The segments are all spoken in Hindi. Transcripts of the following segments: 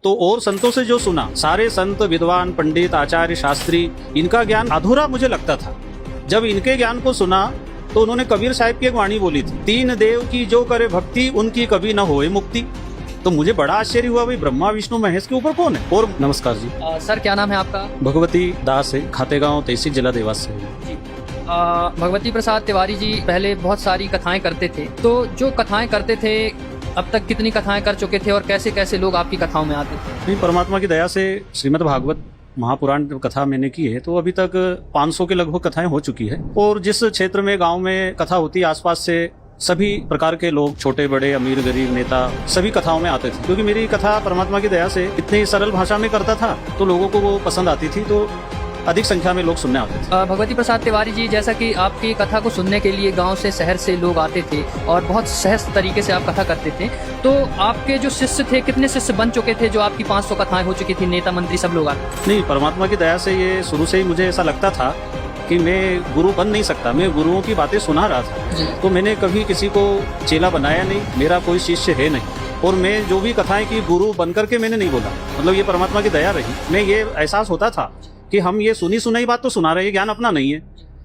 तो और संतों से जो सुना, सारे संत विद्वान पंडित आचार्य शास्त्री, इनका ज्ञान अधूरा मुझे लगता था। जब इनके ज्ञान को सुना तो उन्होंने कबीर साहिब की एक वाणी बोली थी, तीन देव की जो करे भक्ति उनकी कभी न होए मुक्ति। तो मुझे बड़ा आश्चर्य हुआ, भाई ब्रह्मा विष्णु महेश के ऊपर कौन है। और नमस्कार जी। सर क्या नाम है आपका? भगवती दास है, खातेगांव तहसील जिला देवास से। जी भगवती प्रसाद तिवारी जी पहले बहुत सारी कथाएं करते थे, तो जो कथाएं करते थे अब तक कितनी कथाएं कर चुके थे और कैसे कैसे लोग आपकी कथाओं में आते थे? परमात्मा की दया से श्रीमद् भागवत महापुराण कथा मैंने की है, तो अभी तक 500 के लगभग कथाएं हो चुकी है। और जिस क्षेत्र में गांव में कथा होती है, आसपास से सभी प्रकार के लोग, छोटे बड़े अमीर गरीब नेता, सभी कथाओं में आते थे। क्योंकि मेरी कथा परमात्मा की दया से इतनी सरल भाषा में करता था तो लोगों को वो पसंद आती थी, तो अधिक संख्या में लोग सुनने आते थे। भगवती प्रसाद तिवारी जी, जैसा कि आपकी कथा को सुनने के लिए गांव से शहर से लोग आते थे और बहुत सहज तरीके से आप कथा करते थे, तो आपके जो शिष्य थे, कितने शिष्य बन चुके थे जो आपकी 500 कथाएं हो चुकी थी, नेता मंत्री सब लोग आते? नहीं, परमात्मा की दया से ये शुरू से ही मुझे ऐसा लगता था कि मैं गुरु बन नहीं सकता, मैं गुरुओं की बातें सुना रहा था। तो मैंने कभी किसी को चेला बनाया नहीं, मेरा कोई शिष्य है नहीं। और मैं जो भी कथाएं की गुरु बन करके मैंने नहीं बोला, मतलब ये परमात्मा की दया रही। मैं ये एहसास होता था कि हम ये सुनी सुनाई बात तो सुना रहे हैं, ज्ञान अपना नहीं है,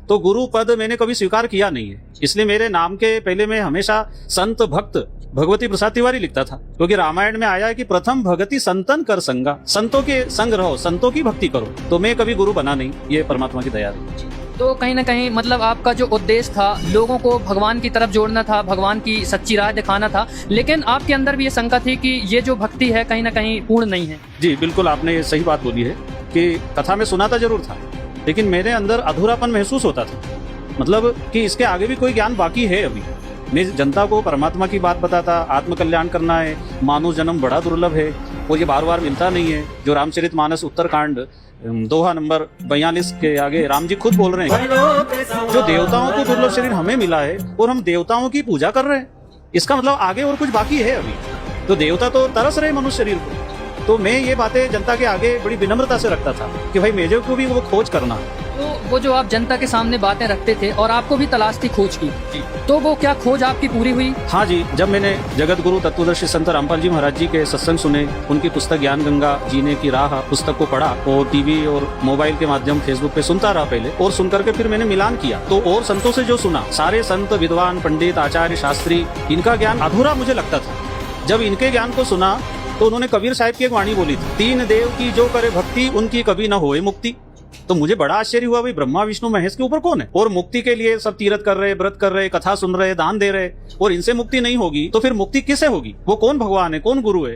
तो गुरु पद मैंने कभी स्वीकार किया नहीं है। इसलिए मेरे नाम के पहले मैं हमेशा संत भक्त भगवती प्रसाद तिवारी लिखता था, क्योंकि रामायण में आया है कि प्रथम भगति संतन कर संगा, संतों के संग रहो, संतों की भक्ति करो। तो मैं कभी गुरु बना नहीं, ये परमात्मा की दया रही। तो कहीं ना कहीं मतलब आपका जो उद्देश्य था, लोगों को भगवान की तरफ जोड़ना था, भगवान की सच्ची राह दिखाना था, लेकिन आपके अंदर भी ये शंका थी कि ये जो भक्ति है कहीं ना कहीं पूर्ण नहीं है। जी बिल्कुल, आपने ये सही बात बोली है कि कथा में सुना था जरूर था, लेकिन मेरे अंदर अधूरापन महसूस होता था। मतलब कि इसके आगे भी कोई ज्ञान बाकी है। अभी मैं जनता को परमात्मा की बात बताता, आत्म कल्याण करना है, मानव जन्म बड़ा दुर्लभ है और ये बार बार मिलता नहीं है। जो रामचरितमानस उत्तरकांड दोहा नंबर 42 के आगे राम जी खुद बोल रहे हैं, जो देवताओं को दुर्लभ शरीर हमें मिला है और हम देवताओं की पूजा कर रहे हैं, इसका मतलब आगे और कुछ बाकी है अभी। तो देवता तो तरस रहे मनुष्य शरीर को। तो मैं ये बातें जनता के आगे बड़ी विनम्रता से रखता था कि भाई मेरे को भी वो खोज करना। तो वो जो आप जनता के सामने बातें रखते थे और आपको भी तलाश थी खोज की, तो वो क्या खोज आपकी पूरी हुई? हाँ जी, जब मैंने जगत गुरु तत्वदर्शी संत रामपाल जी महाराज जी के सत्संग सुने, उनकी पुस्तक ज्ञान गंगा जीने की राह पुस्तक को पढ़ा और टीवी और मोबाइल के माध्यम फेसबुक पे सुनता रहा पहले, और सुन करके फिर मैंने मिलान किया। तो और संतों से जो सुना, सारे संत विद्वान पंडित आचार्य शास्त्री, इनका ज्ञान अधूरा मुझे लगता था। जब इनके ज्ञान को सुना तो उन्होंने कबीर साहिब की एक वाणी बोली थी, तीन देव की जो करे भक्ति उनकी कभी न होए मुक्ति। तो मुझे बड़ा आश्चर्य हुआ, भाई ब्रह्मा विष्णु महेश के ऊपर कौन है। और मुक्ति के लिए सब तीर्थ कर रहे, व्रत कर रहे, कथा सुन रहे, दान दे रहे, और इनसे मुक्ति नहीं होगी तो फिर मुक्ति किसे होगी? वो कौन भगवान है, कौन गुरु है?